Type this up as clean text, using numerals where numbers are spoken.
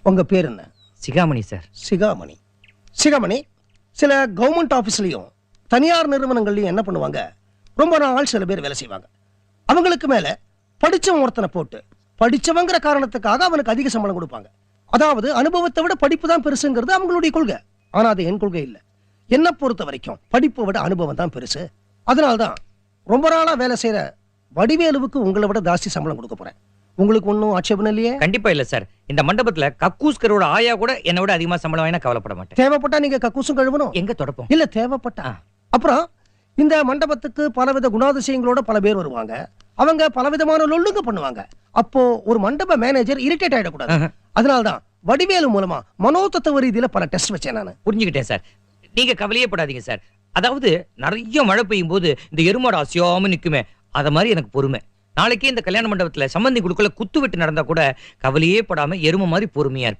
உங்க பேர் என்ன? சிகாமணி சார். சிகாமணி. சிகாமணி, சில கவர்மெண்ட் ஆபீஸ்லயும் தனியார் நிறுவனங்கள்லயும் என்ன பண்ணுவாங்க, ரொம்ப நாள் சில பேர் வேலை செய்வாங்க. அவங்களுக்கு மேல படிச்சவன் ஒருத்தனை போட்டு படிச்சவங்கிற காரணத்துக்காக அவனுக்கு அதிக சம்பளம் கொடுப்பாங்க. அதாவது அனுபவத்தை விட படிப்பு தான் பெருசுங்கிறது அவங்களுடைய கொள்கை. ஆனா அது என் கொள்கை இல்லை. என்ன பொறுத்த வரைக்கும் படிப்பை விட அனுபவம் தான் பெருசு. அதனால்தான் ரொம்ப நாளா வேலை செய்யற வடிவேலுவுக்கு உங்களை விட ஜாஸ்தி சம்பளம் கொடுக்க போறேன். உங்களுக்கு ஒன்னும் ஆட்சேபம் இல்லையே? கண்டிப்பா இல்ல சார். இந்த மண்டபத்துல கக்கூஸ்கரோட ஆயா கூட என்னை விட அதிகமா சம்பளம் வாங்கினா கவலைப்பட மாட்டேன். தேவைப்பட்டா நீங்க கக்கூசும் கழுவணும். எங்க தொடப்போம்? இல்ல தேவைப்பட்டா. அப்புறம் இந்த மண்டபத்துக்கு பலவித குணாதிசயங்களோட பல பேர் வருவாங்க. அவங்க பலவிதமான லொல்லுங்க பண்ணுவாங்க. அப்போ ஒரு மண்டப மேனேஜர் இரிட்டேட் ஆயிடக்கூடாது. அதனால்தான் வடிவேலு மூலமா மனோதத்துவ ரீதியில பல டெஸ்ட் வச்சேன் நான். புரிஞ்சுக்கிட்டேன் சார். நீங்க கவலையே படாதீங்க சார். அதாவது நிறைய மழை பெய்யும் போது இந்த எருமாடு அசியாம நிக்குமே, அத மாதிரி எனக்கு பொறுமை. நாளைக்கே இந்த கல்யாண மண்டபத்துல சம்பந்தி குழுக்கள குத்து வெட்டு நடந்தா கூட கவலையே படாம எருமை மாதிரி பொறுமையா இருப்பேன்.